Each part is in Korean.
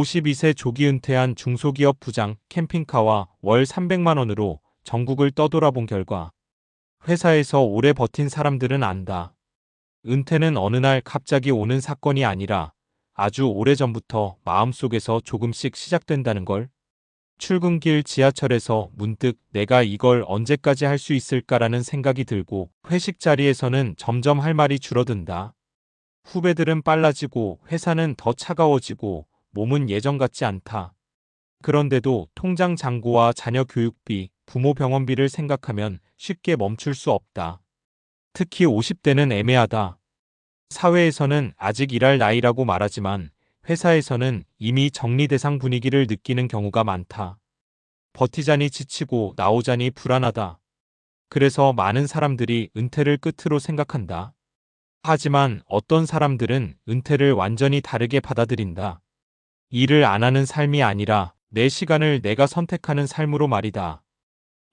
52세 조기 은퇴한 중소기업 부장 캠핑카와 월 300만 원으로 전국을 떠돌아본 결과 회사에서 오래 버틴 사람들은 안다. 은퇴는 어느 날 갑자기 오는 사건이 아니라 아주 오래전부터 마음속에서 조금씩 시작된다는 걸. 출근길 지하철에서 문득 내가 이걸 언제까지 할 수 있을까라는 생각이 들고 회식 자리에서는 점점 할 말이 줄어든다. 후배들은 빨라지고 회사는 더 차가워지고 몸은 예전 같지 않다. 그런데도 통장 잔고와 자녀 교육비, 부모 병원비를 생각하면 쉽게 멈출 수 없다. 특히 50대는 애매하다. 사회에서는 아직 일할 나이라고 말하지만 회사에서는 이미 정리대상 분위기를 느끼는 경우가 많다. 버티자니 지치고 나오자니 불안하다. 그래서 많은 사람들이 은퇴를 끝으로 생각한다. 하지만 어떤 사람들은 은퇴를 완전히 다르게 받아들인다. 일을 안 하는 삶이 아니라 내 시간을 내가 선택하는 삶으로 말이다.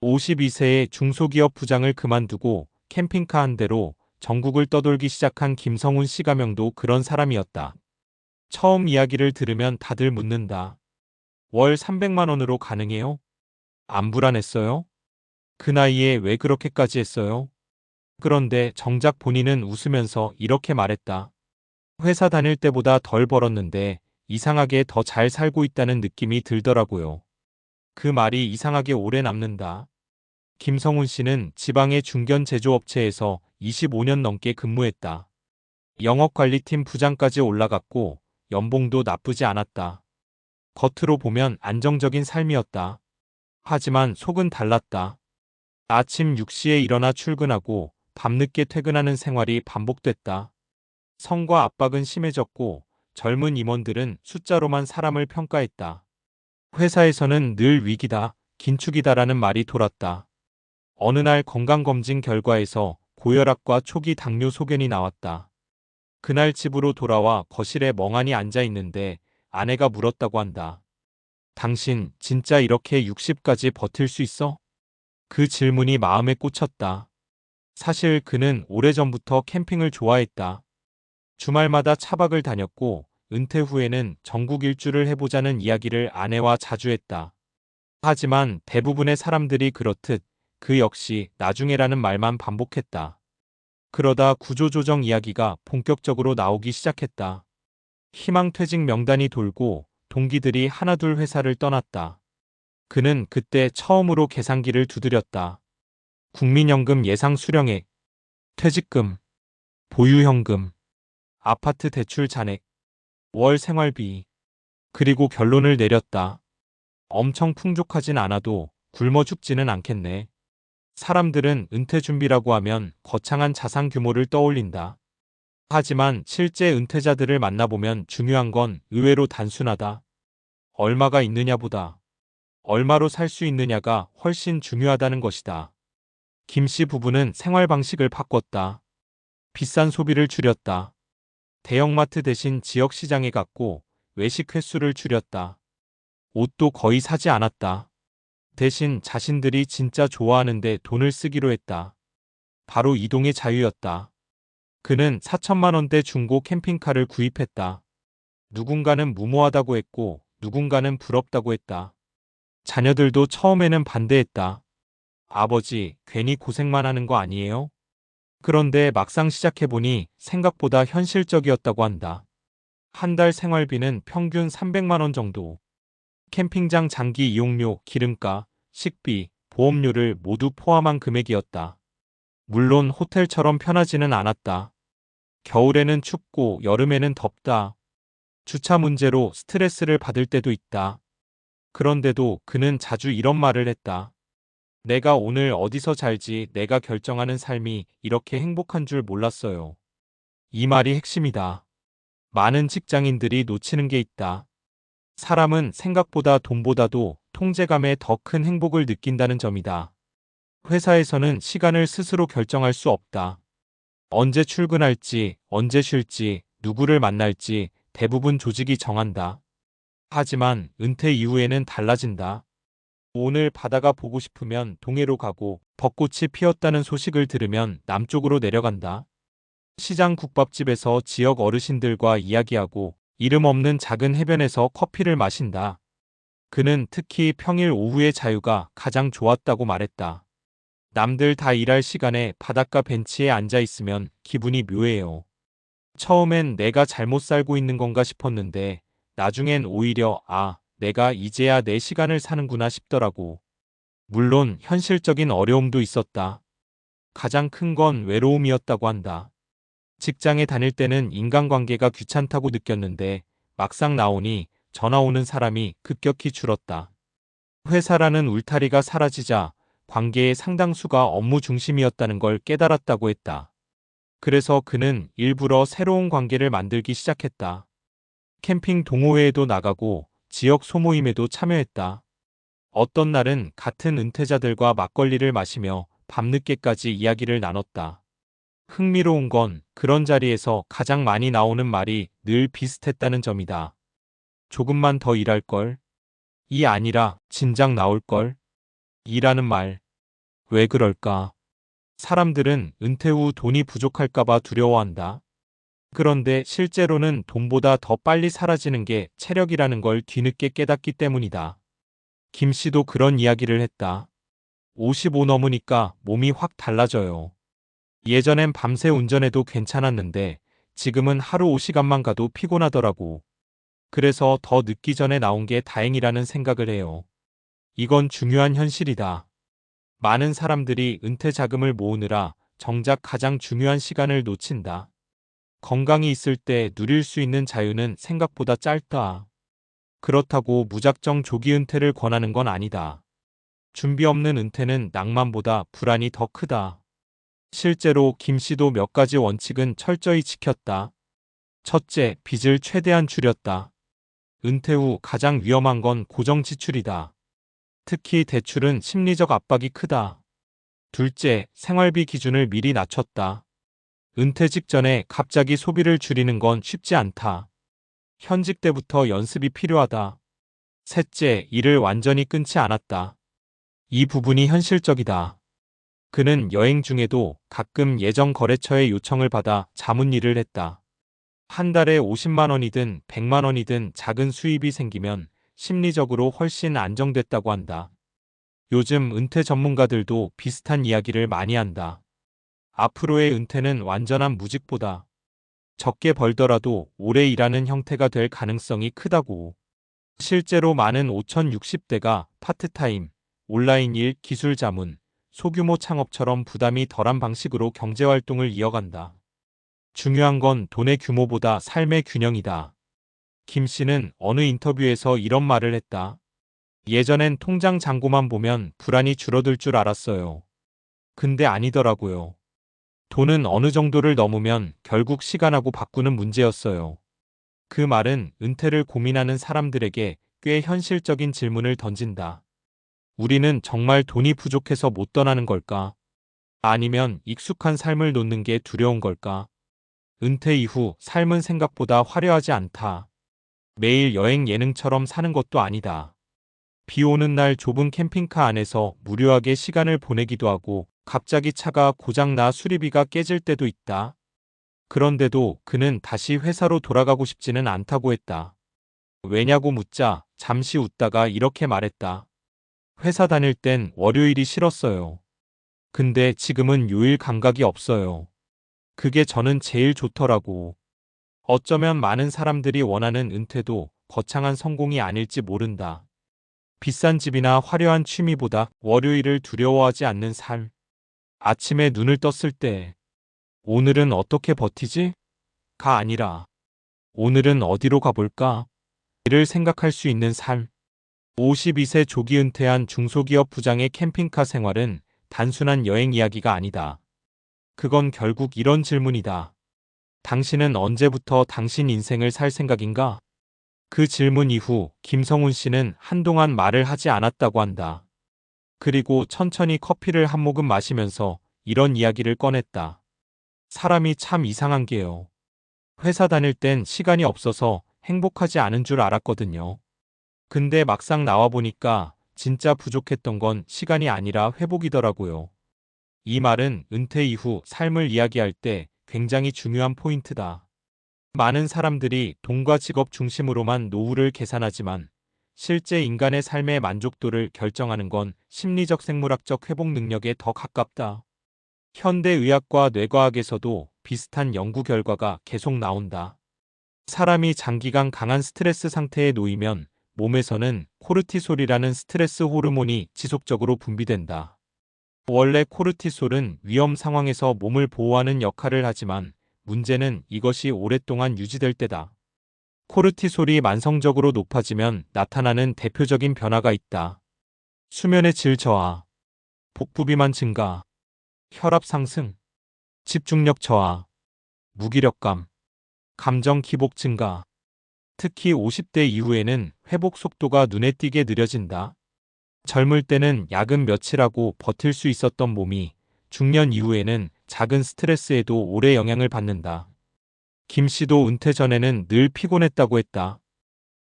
52세의 중소기업 부장을 그만두고 캠핑카 한 대로 전국을 떠돌기 시작한 김성훈 씨 가명도 그런 사람이었다. 처음 이야기를 들으면 다들 묻는다. 월 300만 원으로 가능해요? 안 불안했어요? 그 나이에 왜 그렇게까지 했어요? 그런데 정작 본인은 웃으면서 이렇게 말했다. 회사 다닐 때보다 덜 벌었는데 이상하게 더 잘 살고 있다는 느낌이 들더라고요. 그 말이 이상하게 오래 남는다. 김성훈 씨는 지방의 중견 제조업체에서 25년 넘게 근무했다. 영업관리팀 부장까지 올라갔고 연봉도 나쁘지 않았다. 겉으로 보면 안정적인 삶이었다. 하지만 속은 달랐다. 아침 6시에 일어나 출근하고 밤늦게 퇴근하는 생활이 반복됐다. 성과 압박은 심해졌고 젊은 임원들은 숫자로만 사람을 평가했다. 회사에서는 늘 위기다, 긴축이다라는 말이 돌았다. 어느 날 건강검진 결과에서 고혈압과 초기 당뇨 소견이 나왔다. 그날 집으로 돌아와 거실에 멍하니 앉아 있는데 아내가 물었다고 한다. 당신 진짜 이렇게 60까지 버틸 수 있어? 그 질문이 마음에 꽂혔다. 사실 그는 오래전부터 캠핑을 좋아했다. 주말마다 차박을 다녔고 은퇴 후에는 전국 일주를 해보자는 이야기를 아내와 자주 했다. 하지만 대부분의 사람들이 그렇듯 그 역시 나중에라는 말만 반복했다. 그러다 구조조정 이야기가 본격적으로 나오기 시작했다. 희망퇴직 명단이 돌고 동기들이 하나둘 회사를 떠났다. 그는 그때 처음으로 계산기를 두드렸다. 국민연금 예상 수령액, 퇴직금, 보유현금, 아파트 대출 잔액, 월 생활비, 그리고 결론을 내렸다. 엄청 풍족하진 않아도 굶어 죽지는 않겠네. 사람들은 은퇴 준비라고 하면 거창한 자산 규모를 떠올린다. 하지만 실제 은퇴자들을 만나보면 중요한 건 의외로 단순하다. 얼마가 있느냐보다 얼마로 살 수 있느냐가 훨씬 중요하다는 것이다. 김 씨 부부는 생활 방식을 바꿨다. 비싼 소비를 줄였다. 대형마트 대신 지역 시장에 갔고 외식 횟수를 줄였다. 옷도 거의 사지 않았다. 대신 자신들이 진짜 좋아하는데 돈을 쓰기로 했다. 바로 이동의 자유였다. 그는 4천만 원대 중고 캠핑카를 구입했다. 누군가는 무모하다고 했고 누군가는 부럽다고 했다. 자녀들도 처음에는 반대했다. 아버지, 괜히 고생만 하는 거 아니에요? 그런데 막상 시작해보니 생각보다 현실적이었다고 한다. 한 달 생활비는 평균 300만 원 정도. 캠핑장 장기 이용료, 기름가, 식비, 보험료를 모두 포함한 금액이었다. 물론 호텔처럼 편하지는 않았다. 겨울에는 춥고 여름에는 덥다. 주차 문제로 스트레스를 받을 때도 있다. 그런데도 그는 자주 이런 말을 했다. 내가 오늘 어디서 잘지 내가 결정하는 삶이 이렇게 행복한 줄 몰랐어요. 이 말이 핵심이다. 많은 직장인들이 놓치는 게 있다. 사람은 생각보다 돈보다도 통제감에 더 큰 행복을 느낀다는 점이다. 회사에서는 시간을 스스로 결정할 수 없다. 언제 출근할지, 언제 쉴지, 누구를 만날지 대부분 조직이 정한다. 하지만 은퇴 이후에는 달라진다. 오늘 바다가 보고 싶으면 동해로 가고 벚꽃이 피었다는 소식을 들으면 남쪽으로 내려간다. 시장 국밥집에서 지역 어르신들과 이야기하고 이름 없는 작은 해변에서 커피를 마신다. 그는 특히 평일 오후의 자유가 가장 좋았다고 말했다. 남들 다 일할 시간에 바닷가 벤치에 앉아 있으면 기분이 묘해요. 처음엔 내가 잘못 살고 있는 건가 싶었는데 나중엔 오히려 내가 이제야 내 시간을 사는구나 싶더라고. 물론 현실적인 어려움도 있었다. 가장 큰 건 외로움이었다고 한다. 직장에 다닐 때는 인간관계가 귀찮다고 느꼈는데 막상 나오니 전화 오는 사람이 급격히 줄었다. 회사라는 울타리가 사라지자 관계의 상당수가 업무 중심이었다는 걸 깨달았다고 했다. 그래서 그는 일부러 새로운 관계를 만들기 시작했다. 캠핑 동호회에도 나가고 지역 소모임에도 참여했다. 어떤 날은 같은 은퇴자들과 막걸리를 마시며 밤늦게까지 이야기를 나눴다. 흥미로운 건 그런 자리에서 가장 많이 나오는 말이 늘 비슷했다는 점이다. 조금만 더 일할걸. 이 아니라 진작 나올걸. 이라는 말. 왜 그럴까? 사람들은 은퇴 후 돈이 부족할까봐 두려워한다. 그런데 실제로는 돈보다 더 빨리 사라지는 게 체력이라는 걸 뒤늦게 깨닫기 때문이다. 김 씨도 그런 이야기를 했다. 55 넘으니까 몸이 확 달라져요. 예전엔 밤새 운전해도 괜찮았는데 지금은 하루 5시간만 가도 피곤하더라고. 그래서 더 늦기 전에 나온 게 다행이라는 생각을 해요. 이건 중요한 현실이다. 많은 사람들이 은퇴 자금을 모으느라 정작 가장 중요한 시간을 놓친다. 건강이 있을 때 누릴 수 있는 자유는 생각보다 짧다. 그렇다고 무작정 조기 은퇴를 권하는 건 아니다. 준비 없는 은퇴는 낭만보다 불안이 더 크다. 실제로 김 씨도 몇 가지 원칙은 철저히 지켰다. 첫째, 빚을 최대한 줄였다. 은퇴 후 가장 위험한 건 고정 지출이다. 특히 대출은 심리적 압박이 크다. 둘째, 생활비 기준을 미리 낮췄다. 은퇴 직전에 갑자기 소비를 줄이는 건 쉽지 않다. 현직 때부터 연습이 필요하다. 셋째, 일을 완전히 끊지 않았다. 이 부분이 현실적이다. 그는 여행 중에도 가끔 예정 거래처의 요청을 받아 자문일을 했다. 한 달에 50만 원이든 100만 원이든 작은 수입이 생기면 심리적으로 훨씬 안정됐다고 한다. 요즘 은퇴 전문가들도 비슷한 이야기를 많이 한다. 앞으로의 은퇴는 완전한 무직보다 적게 벌더라도 오래 일하는 형태가 될 가능성이 크다고. 실제로 많은 5060대가 파트타임, 온라인 일, 기술 자문, 소규모 창업처럼 부담이 덜한 방식으로 경제활동을 이어간다. 중요한 건 돈의 규모보다 삶의 균형이다. 김 씨는 어느 인터뷰에서 이런 말을 했다. 예전엔 통장 잔고만 보면 불안이 줄어들 줄 알았어요. 근데 아니더라고요. 돈은 어느 정도를 넘으면 결국 시간하고 바꾸는 문제였어요. 그 말은 은퇴를 고민하는 사람들에게 꽤 현실적인 질문을 던진다. 우리는 정말 돈이 부족해서 못 떠나는 걸까? 아니면 익숙한 삶을 놓는 게 두려운 걸까? 은퇴 이후 삶은 생각보다 화려하지 않다. 매일 여행 예능처럼 사는 것도 아니다. 비 오는 날 좁은 캠핑카 안에서 무료하게 시간을 보내기도 하고 갑자기 차가 고장나 수리비가 깨질 때도 있다. 그런데도 그는 다시 회사로 돌아가고 싶지는 않다고 했다. 왜냐고 묻자 잠시 웃다가 이렇게 말했다. 회사 다닐 땐 월요일이 싫었어요. 근데 지금은 요일 감각이 없어요. 그게 저는 제일 좋더라고. 어쩌면 많은 사람들이 원하는 은퇴도 거창한 성공이 아닐지 모른다. 비싼 집이나 화려한 취미보다 월요일을 두려워하지 않는 삶. 아침에 눈을 떴을 때 오늘은 어떻게 버티지? 가 아니라 오늘은 어디로 가볼까? 를 생각할 수 있는 삶. 52세 조기 은퇴한 중소기업 부장의 캠핑카 생활은 단순한 여행 이야기가 아니다. 그건 결국 이런 질문이다. 당신은 언제부터 당신 인생을 살 생각인가? 그 질문 이후 김성훈 씨는 한동안 말을 하지 않았다고 한다. 그리고 천천히 커피를 한 모금 마시면서 이런 이야기를 꺼냈다. 사람이 참 이상한 게요. 회사 다닐 땐 시간이 없어서 행복하지 않은 줄 알았거든요. 근데 막상 나와보니까 진짜 부족했던 건 시간이 아니라 회복이더라고요. 이 말은 은퇴 이후 삶을 이야기할 때 굉장히 중요한 포인트다. 많은 사람들이 돈과 직업 중심으로만 노후를 계산하지만 실제 인간의 삶의 만족도를 결정하는 건 심리적 생물학적 회복 능력에 더 가깝다. 현대의학과 뇌과학에서도 비슷한 연구 결과가 계속 나온다. 사람이 장기간 강한 스트레스 상태에 놓이면 몸에서는 코르티솔이라는 스트레스 호르몬이 지속적으로 분비된다. 원래 코르티솔은 위험 상황에서 몸을 보호하는 역할을 하지만 문제는 이것이 오랫동안 유지될 때다. 코르티솔이 만성적으로 높아지면 나타나는 대표적인 변화가 있다. 수면의 질 저하, 복부 비만 증가, 혈압 상승, 집중력 저하, 무기력감, 감정 기복 증가. 특히 50대 이후에는 회복 속도가 눈에 띄게 느려진다. 젊을 때는 야근 며칠하고 버틸 수 있었던 몸이 중년 이후에는 작은 스트레스에도 오래 영향을 받는다. 김 씨도 은퇴 전에는 늘 피곤했다고 했다.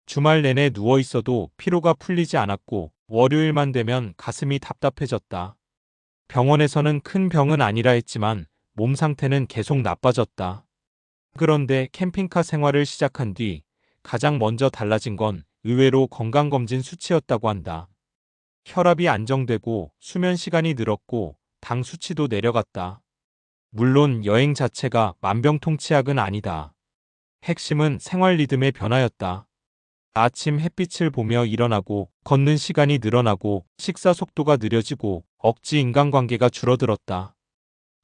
주말 내내 누워 있어도 피로가 풀리지 않았고 월요일만 되면 가슴이 답답해졌다. 병원에서는 큰 병은 아니라 했지만 몸 상태는 계속 나빠졌다. 그런데 캠핑카 생활을 시작한 뒤 가장 먼저 달라진 건 의외로 건강검진 수치였다고 한다. 혈압이 안정되고 수면 시간이 늘었고 당 수치도 내려갔다. 물론 여행 자체가 만병통치약은 아니다. 핵심은 생활 리듬의 변화였다. 아침 햇빛을 보며 일어나고 걷는 시간이 늘어나고 식사 속도가 느려지고 억지 인간관계가 줄어들었다.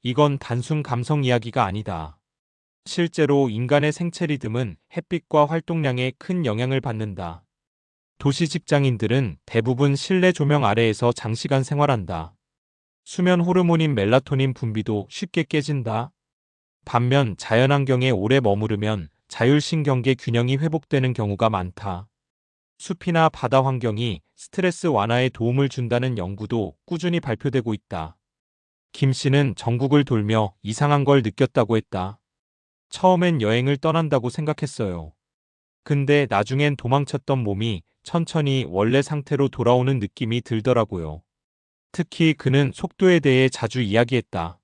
이건 단순 감성 이야기가 아니다. 실제로 인간의 생체 리듬은 햇빛과 활동량에 큰 영향을 받는다. 도시 직장인들은 대부분 실내 조명 아래에서 장시간 생활한다. 수면 호르몬인 멜라토닌 분비도 쉽게 깨진다. 반면 자연환경에 오래 머무르면 자율신경계 균형이 회복되는 경우가 많다. 숲이나 바다 환경이 스트레스 완화에 도움을 준다는 연구도 꾸준히 발표되고 있다. 김 씨는 전국을 돌며 이상한 걸 느꼈다고 했다. 처음엔 여행을 떠난다고 생각했어요. 근데 나중엔 도망쳤던 몸이 천천히 원래 상태로 돌아오는 느낌이 들더라고요. 특히 그는 속도에 대해 자주 이야기했다.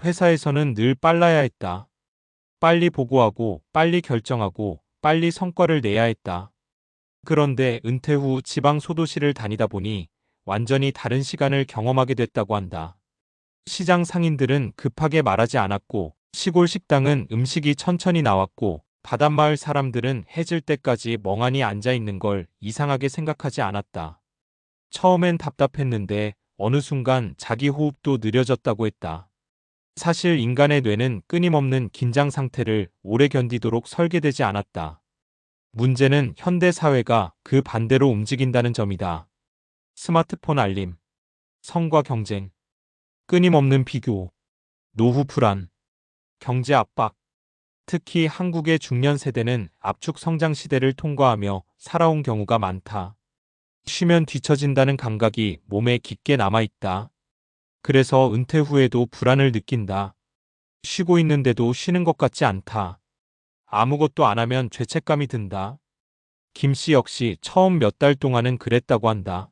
회사에서는 늘 빨라야 했다. 빨리 보고하고, 빨리 결정하고, 빨리 성과를 내야 했다. 그런데 은퇴 후 지방 소도시를 다니다 보니 완전히 다른 시간을 경험하게 됐다고 한다. 시장 상인들은 급하게 말하지 않았고, 시골 식당은 음식이 천천히 나왔고, 바닷마을 사람들은 해질 때까지 멍하니 앉아 있는 걸 이상하게 생각하지 않았다. 처음엔 답답했는데 어느 순간 자기 호흡도 느려졌다고 했다. 사실 인간의 뇌는 끊임없는 긴장 상태를 오래 견디도록 설계되지 않았다. 문제는 현대 사회가 그 반대로 움직인다는 점이다. 스마트폰 알림, 성과 경쟁, 끊임없는 비교, 노후 불안, 경제 압박. 특히 한국의 중년 세대는 압축 성장 시대를 통과하며 살아온 경우가 많다. 쉬면 뒤처진다는 감각이 몸에 깊게 남아있다. 그래서 은퇴 후에도 불안을 느낀다. 쉬고 있는데도 쉬는 것 같지 않다. 아무것도 안 하면 죄책감이 든다. 김 씨 역시 처음 몇 달 동안은 그랬다고 한다.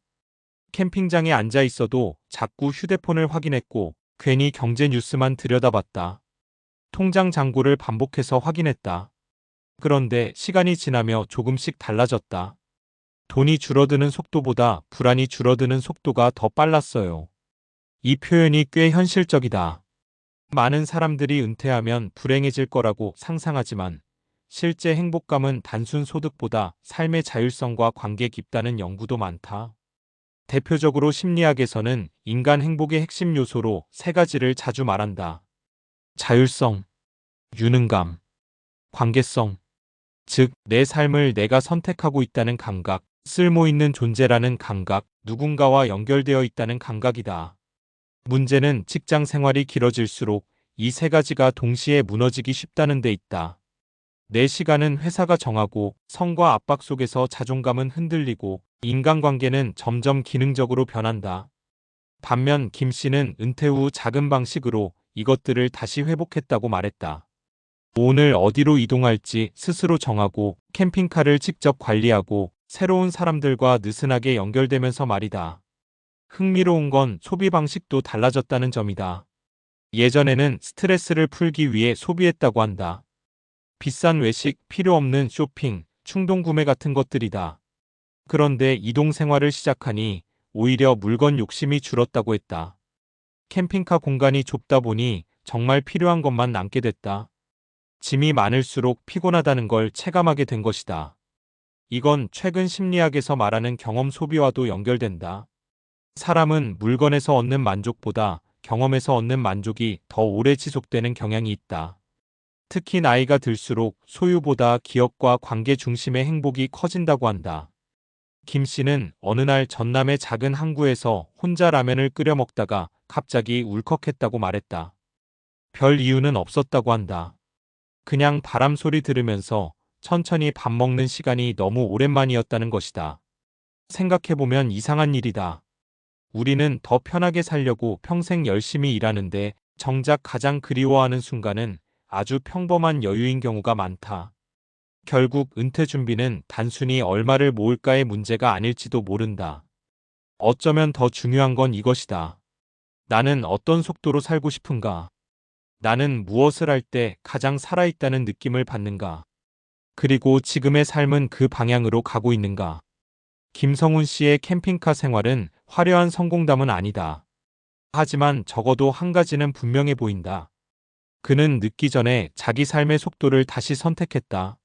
캠핑장에 앉아 있어도 자꾸 휴대폰을 확인했고 괜히 경제 뉴스만 들여다봤다. 통장 잔고를 반복해서 확인했다. 그런데 시간이 지나며 조금씩 달라졌다. 돈이 줄어드는 속도보다 불안이 줄어드는 속도가 더 빨랐어요. 이 표현이 꽤 현실적이다. 많은 사람들이 은퇴하면 불행해질 거라고 상상하지만 실제 행복감은 단순 소득보다 삶의 자율성과 관계 깊다는 연구도 많다. 대표적으로 심리학에서는 인간 행복의 핵심 요소로 세 가지를 자주 말한다. 자율성, 유능감, 관계성. 즉, 내 삶을 내가 선택하고 있다는 감각, 쓸모 있는 존재라는 감각, 누군가와 연결되어 있다는 감각이다. 문제는 직장 생활이 길어질수록 이 세 가지가 동시에 무너지기 쉽다는 데 있다. 내 시간은 회사가 정하고 성과 압박 속에서 자존감은 흔들리고 인간관계는 점점 기능적으로 변한다. 반면 김 씨는 은퇴 후 작은 방식으로 이것들을 다시 회복했다고 말했다. 오늘 어디로 이동할지 스스로 정하고 캠핑카를 직접 관리하고 새로운 사람들과 느슨하게 연결되면서 말이다. 흥미로운 건 소비 방식도 달라졌다는 점이다. 예전에는 스트레스를 풀기 위해 소비했다고 한다. 비싼 외식, 필요 없는 쇼핑, 충동 구매 같은 것들이다. 그런데 이동 생활을 시작하니 오히려 물건 욕심이 줄었다고 했다. 캠핑카 공간이 좁다 보니 정말 필요한 것만 남게 됐다. 짐이 많을수록 피곤하다는 걸 체감하게 된 것이다. 이건 최근 심리학에서 말하는 경험 소비와도 연결된다. 사람은 물건에서 얻는 만족보다 경험에서 얻는 만족이 더 오래 지속되는 경향이 있다. 특히 나이가 들수록 소유보다 기억과 관계 중심의 행복이 커진다고 한다. 김 씨는 어느 날 전남의 작은 항구에서 혼자 라면을 끓여 먹다가 갑자기 울컥했다고 말했다. 별 이유는 없었다고 한다. 그냥 바람 소리 들으면서 천천히 밥 먹는 시간이 너무 오랜만이었다는 것이다. 생각해보면 이상한 일이다. 우리는 더 편하게 살려고 평생 열심히 일하는데 정작 가장 그리워하는 순간은 아주 평범한 여유인 경우가 많다. 결국 은퇴 준비는 단순히 얼마를 모을까의 문제가 아닐지도 모른다. 어쩌면 더 중요한 건 이것이다. 나는 어떤 속도로 살고 싶은가? 나는 무엇을 할 때 가장 살아있다는 느낌을 받는가? 그리고 지금의 삶은 그 방향으로 가고 있는가? 김성훈 씨의 캠핑카 생활은 화려한 성공담은 아니다. 하지만 적어도 한 가지는 분명해 보인다. 그는 늦기 전에 자기 삶의 속도를 다시 선택했다.